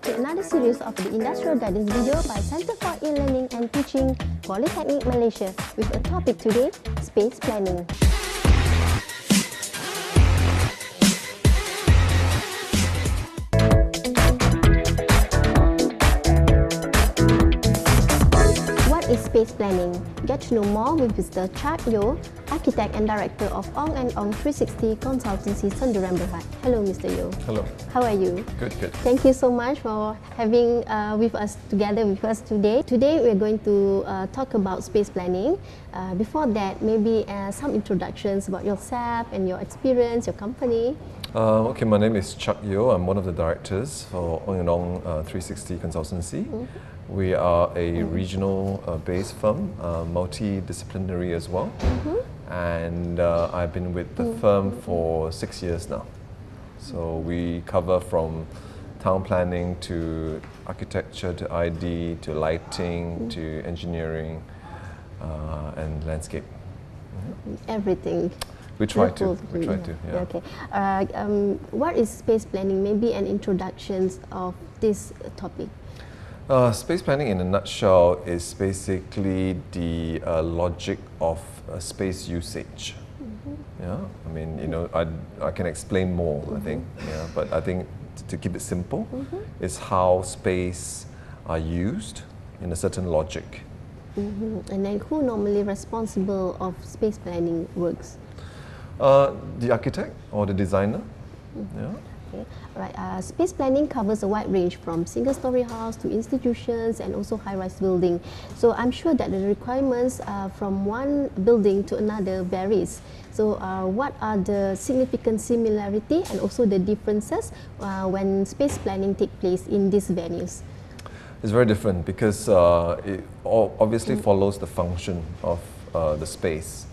back to another series of the Industrial Guidance video by Centre for E-Learning and Teaching, Polytechnic Malaysia, with a topic today, space planning. What is space planning? Get to know more with Mr. Chak Yeoh, Architect and Director of Ong&Ong 360 Consultancy, Senduran Berhad. Hello, Mr. Yeoh. Hello. How are you? Good, good. Thank you so much for having together with us today. Today we're going to talk about space planning. Before that, maybe some introductions about yourself and your experience, your company. Okay, my name is Chak Yeoh. I'm one of the directors for Ong&Ong 360 Consultancy. We are a regional based firm, multidisciplinary as well. And I've been with the firm for 6 years now. So we cover from town planning to architecture to ID to lighting to engineering and landscape. Everything. We try to. Yeah. Okay. What is space planning? Maybe an introduction of this topic. Space planning in a nutshell is basically the logic of space usage. Yeah, I mean, you know, I can explain more, I think, yeah, but I think to keep it simple, it's how space are used in a certain logic. And then who normally responsible of space planning works? The architect or the designer. Yeah. Okay. Right. Space planning covers a wide range from single-story house to institutions and also high-rise building. So I'm sure that the requirements from one building to another varies. So what are the significant similarity and also the differences when space planning takes place in these venues? It's very different because it obviously follows the function of the space.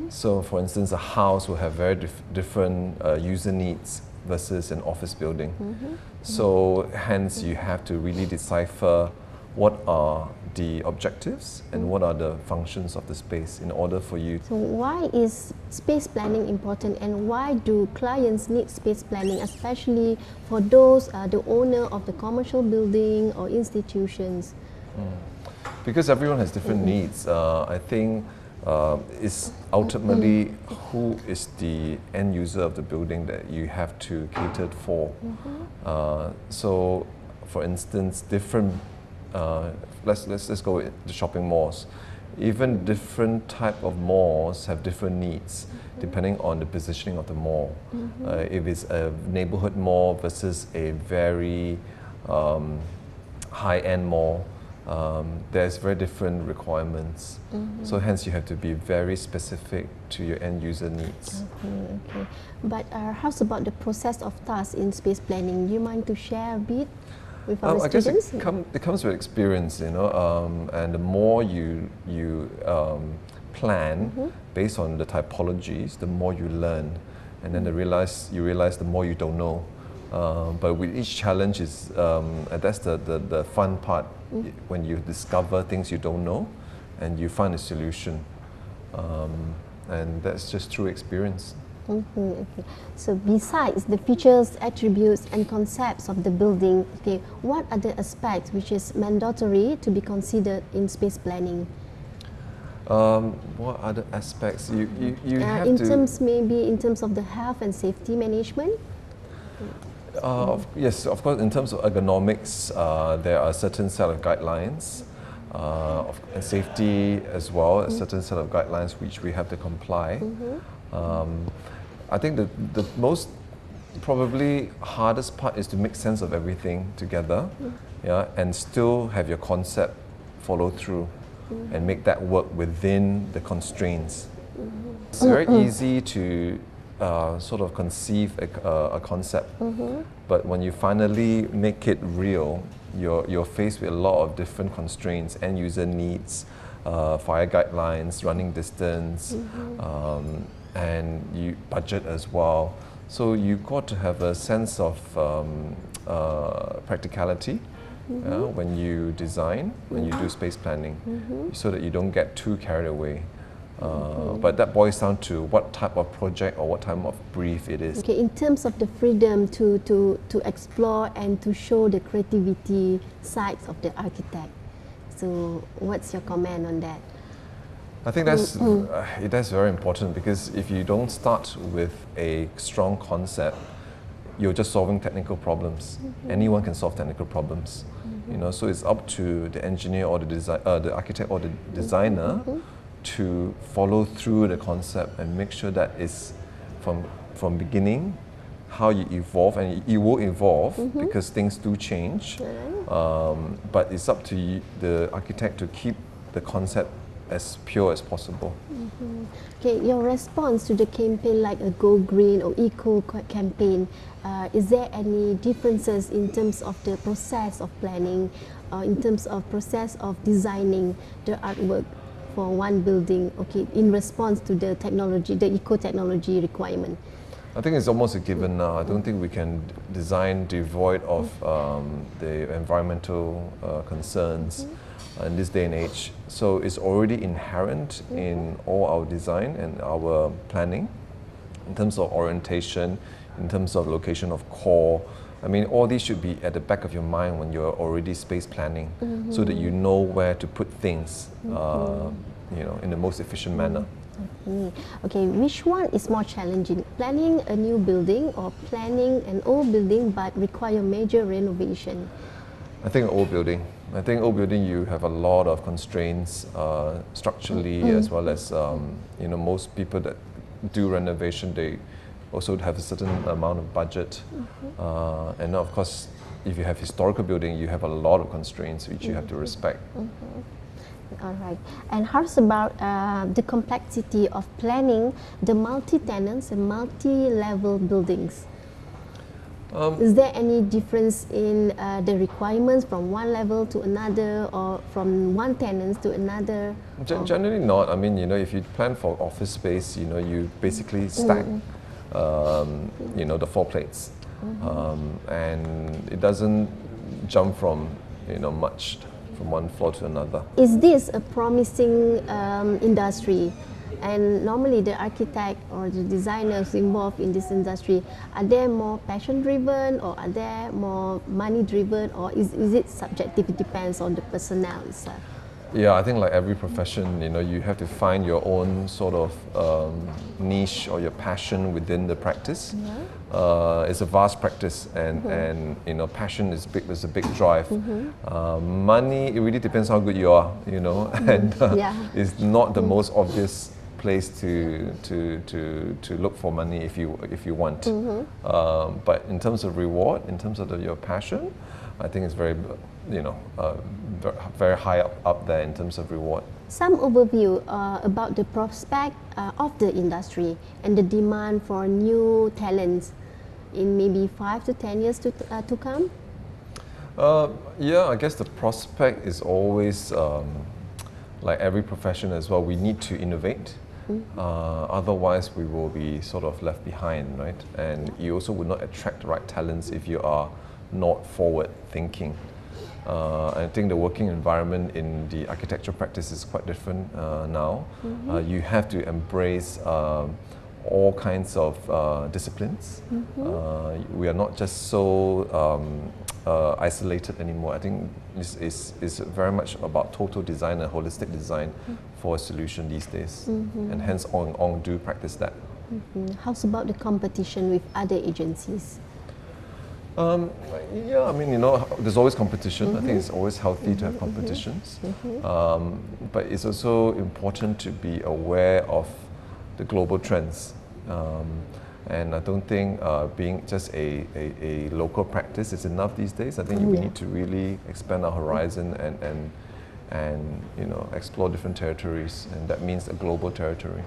So for instance, a house will have very different user needs versus an office building. So hence you have to really decipher what are the objectives and what are the functions of the space in order for you. So why is space planning important and why do clients need space planning, especially for those the owner of the commercial building or institutions? Because everyone has different needs. I think it's ultimately who is the end user of the building that you have to cater for. So, for instance, different. Let's go with the shopping malls. Even different type of malls have different needs depending on the positioning of the mall. If it's a neighborhood mall versus a very high-end mall. There's very different requirements. So hence you have to be very specific to your end user needs. Okay. But how's about the process of tasks in space planning? Do you mind to share a bit with our students? I guess it comes with experience, you know, and the more you plan based on the typologies, the more you learn, and then you realize the more you don't know. But with each challenge is that's the fun part when you discover things you don't know and you find a solution, and that's just through experience. Okay. So besides the features, attributes and concepts of the building, what are the aspects which is mandatory to be considered in space planning? What other aspects you have in terms of the health and safety management? Yes, of course. In terms of ergonomics, there are a certain set of guidelines, and safety as well, a certain set of guidelines which we have to comply. I think the most probably hardest part is to make sense of everything together, yeah, and still have your concept follow through and make that work within the constraints. It's very easy to sort of conceive a concept, but when you finally make it real, you're faced with a lot of different constraints, end user needs, fire guidelines, running distance, and you budget as well. So you've got to have a sense of practicality when you design, when you do space planning, so that you don't get too carried away. But that boils down to what type of project or what type of brief it is. Okay, in terms of the freedom to explore and to show the creativity sides of the architect. So what's your comment on that? I think that's very important, because if you don't start with a strong concept, you're just solving technical problems. Anyone can solve technical problems, you know. So it's up to the engineer or the architect or the designer to follow through the concept and make sure that it's from beginning how you evolve, and you will evolve because things do change. But it's up to the architect to keep the concept as pure as possible. Okay, your response to the campaign like a Go Green or Eco campaign, is there any differences in terms of the process of planning, in terms of process of designing the artwork for one building, okay, in response to the technology, the eco-technology requirement? I think it's almost a given now. I don't think we can design devoid of the environmental concerns in this day and age. So it's already inherent in all our design and our planning, in terms of orientation, in terms of location of core. I mean, all these should be at the back of your mind when you're already space planning, so that you know where to put things, you know, in the most efficient manner. Okay, which one is more challenging? Planning a new building or planning an old building but require major renovation? I think old building. I think old building, you have a lot of constraints structurally, as well as you know, most people that do renovation, they also have a certain amount of budget, and of course, if you have historical building, you have a lot of constraints which you have to respect. All right. And how's about the complexity of planning the multi-tenants and multi-level buildings? Is there any difference in the requirements from one level to another, or from one tenant to another? Generally not. I mean, you know, if you plan for office space, you know, you basically stack, you know, the 4 plates, and it doesn't jump from, you know, much from one floor to another. Is this a promising industry? And normally the architect or the designers involved in this industry, are they more passion driven, or are they more money driven, or is it subjective? It depends on the personnel itself. Yeah, I think like every profession, you know, you have to find your own sort of niche or your passion within the practice. It's a vast practice, and you know, passion is big. There's a big drive. Money, it really depends how good you are, you know, and it's not the most obvious place to look for money if you want. But in terms of reward, in terms of your passion, I think it's very, you know, very high up there in terms of reward. Some overview about the prospect of the industry and the demand for new talents in maybe 5 to 10 years to come? Yeah, I guess the prospect is always, like every profession as well, we need to innovate. Otherwise, we will be sort of left behind, right? And you also would not attract the right talents if you are not forward thinking. I think the working environment in the architecture practice is quite different now. You have to embrace all kinds of disciplines. We are not just so isolated anymore. I think it's very much about total design and holistic design for a solution these days. And hence Ong&Ong do practice that. How's about the competition with other agencies? Yeah, I mean, you know, there's always competition. I think it's always healthy to have competitions. But it's also important to be aware of the global trends. And I don't think being just a local practice is enough these days. I think we need to really expand our horizon and you know, explore different territories, and that means a global territory.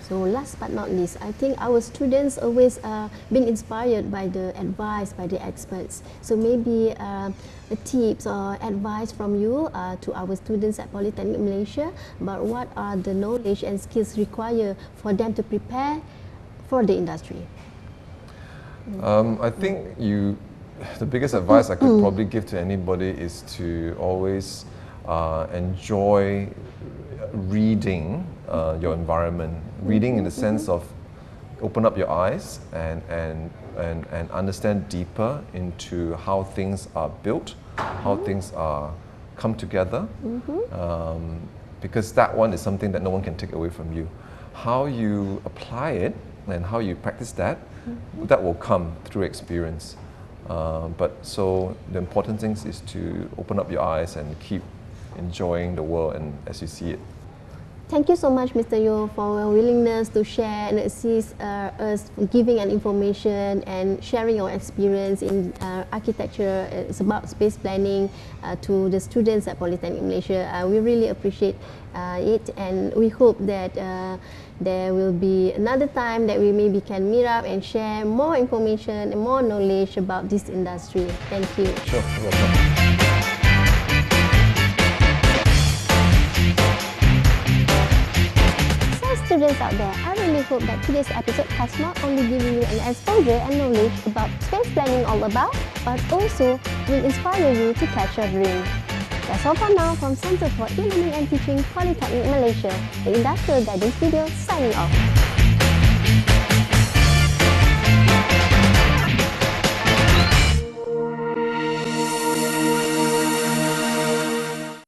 So last but not least, I think our students always been inspired by the advice by the experts. So maybe tips or advice from you to our students at Polytechnic Malaysia about what are the knowledge and skills required for them to prepare for the industry. I think the biggest advice I could probably give to anybody is to always enjoy reading your environment, reading in the sense of open up your eyes and understand deeper into how things are built, how things are come together, because that one is something that no one can take away from you. How you apply it and how you practice that, that will come through experience. But so the important thing is to open up your eyes and keep enjoying the world and as you see it. Thank you so much, Mr. Yo, for your willingness to share and assist us giving an information and sharing your experience in architecture. It's about space planning to the students at Polytechnic Malaysia. We really appreciate it, and we hope that there will be another time that we maybe can meet up and share more information and more knowledge about this industry. Thank you. Sure, you're welcome. Students out there, I really hope that today's episode has not only given you an exposure and knowledge about space planning all about, but also will inspire you to catch your dream. That's all for now from Centre for E-Learning and Teaching, Polytechnic Malaysia, the Industrial Guidance Video signing off.